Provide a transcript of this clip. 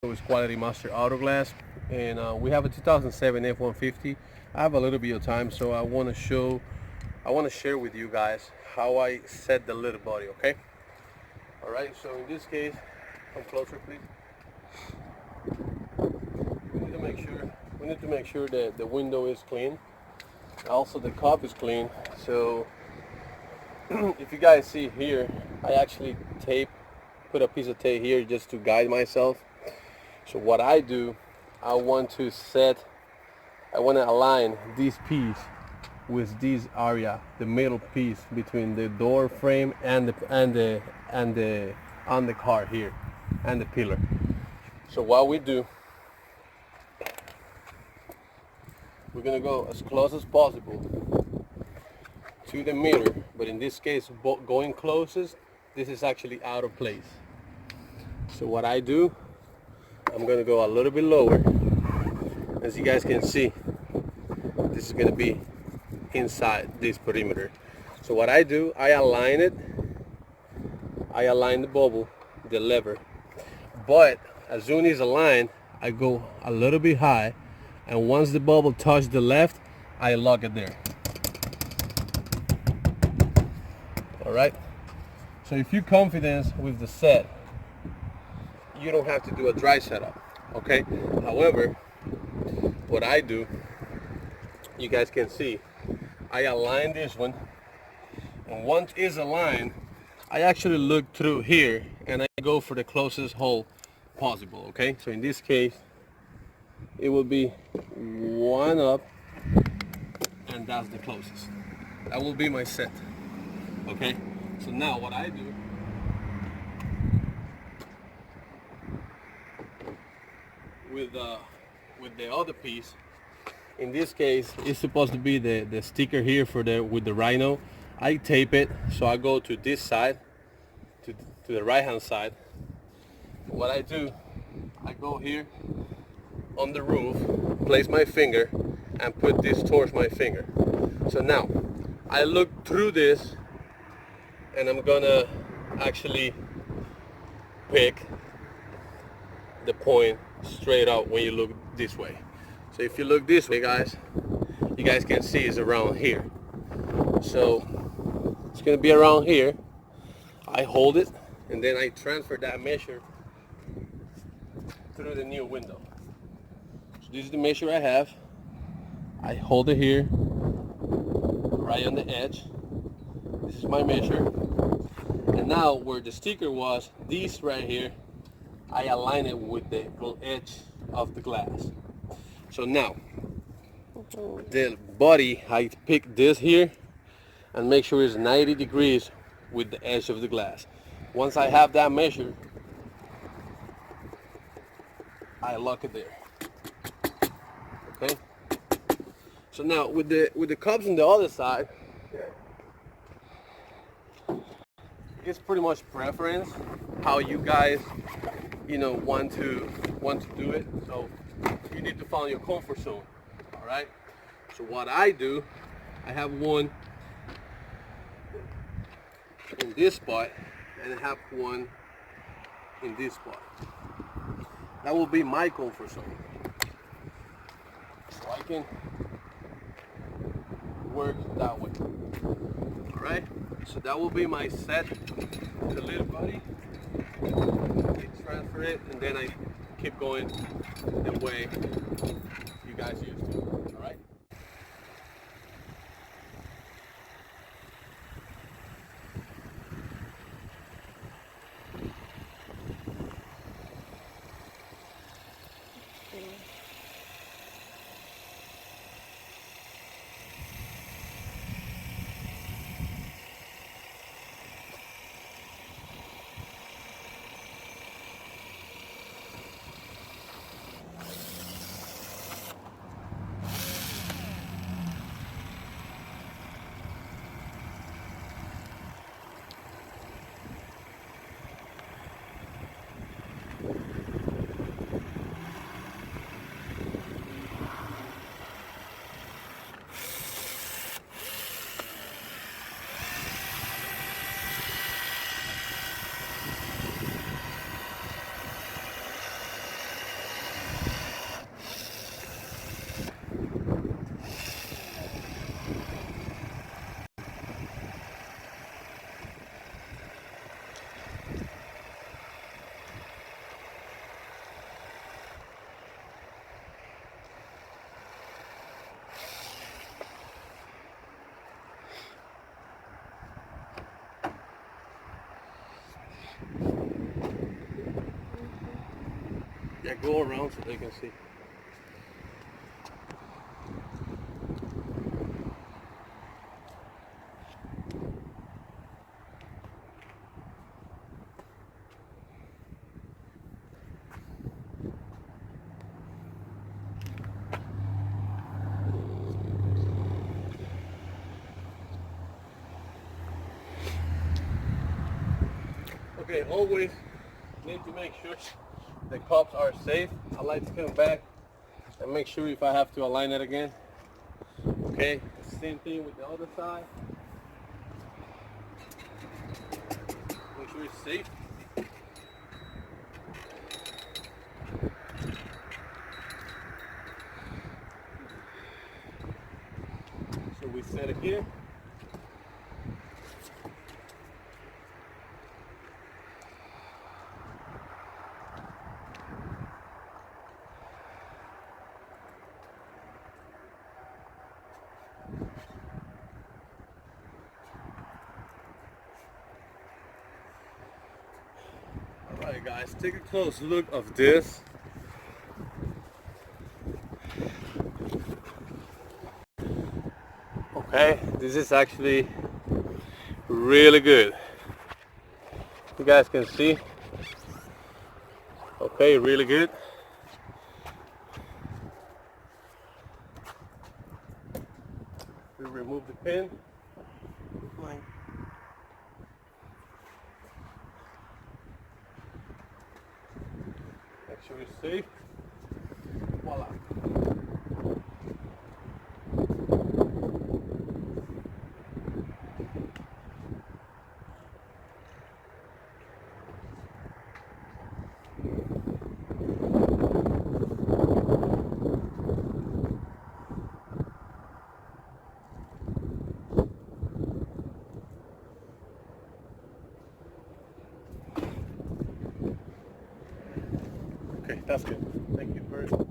It's Quality Master Auto Glass, and we have a 2007 F-150. I have a little bit of time, so I want to share with you guys how I set the little body. Okay. All right. So in this case, come closer, please. We need to make sure that the window is clean. Also, the cup is clean. So if you guys see here, I actually put a piece of tape here just to guide myself. So what I do, I want to align this piece with this area, the middle piece between the door frame and the on the car here, and the pillar. So what we do, we're gonna go as close as possible to the mirror, but in this case, going closest, this is actually out of place. So what I do, I'm gonna go a little bit lower. As you guys can see, this is gonna be inside this perimeter. So what I do, I align the bubble, the lever. But as soon as aligned, I go a little bit high, and once the bubble touches the left, I lock it there. All right. So if you're confident with the set, you don't have to do a dry setup, okay? However, what I do, you guys can see, I align this one, and once it's aligned, I actually look through here and I go for the closest hole possible, okay? So in this case, it will be one up, and that's the closest. That will be my set, okay? So now what I do, with the other piece, in this case it's supposed to be the sticker here for with the rhino. I tape it, so I go to this side, to the right hand side. What I do, I go here on the roof, place my finger, and put this towards my finger. So now I look through this, and I'm gonna actually pick the point straight up when you look this way. So if you look this way, guys, you guys can see it's around here. So it's gonna be around here. I hold it, and then I transfer that measure through the new window. So this is the measure I have. I hold it here, right on the edge. This is my measure. And now where the sticker was, this right here, I align it with the edge of the glass. So now, the body, I pick this here and make sure it's 90 degrees with the edge of the glass. Once I have that measure, I lock it there. Okay? So now with the cups on the other side, it's pretty much preference how you guys want to do it. So you need to find your comfort zone. All right. So what I do, I have one in this spot, and I have one in this spot. That will be my comfort zone. So I can work that way. All right. So that will be my set, the LilBuddy. I transfer it, and then I keep going the way you guys used to. All right. Yeah, go around so they can see. Okay, always need to make sure the cups are safe. I like to come back and make sure if I have to align it again. Okay, same thing with the other side. Make sure it's safe. So we set it here. Alright guys, take a close look of this. Okay, this is actually really good. You guys can see. Okay, really good. We remove the pin. Make sure it's safe. Voila. Okay, that's good. Thank you very much.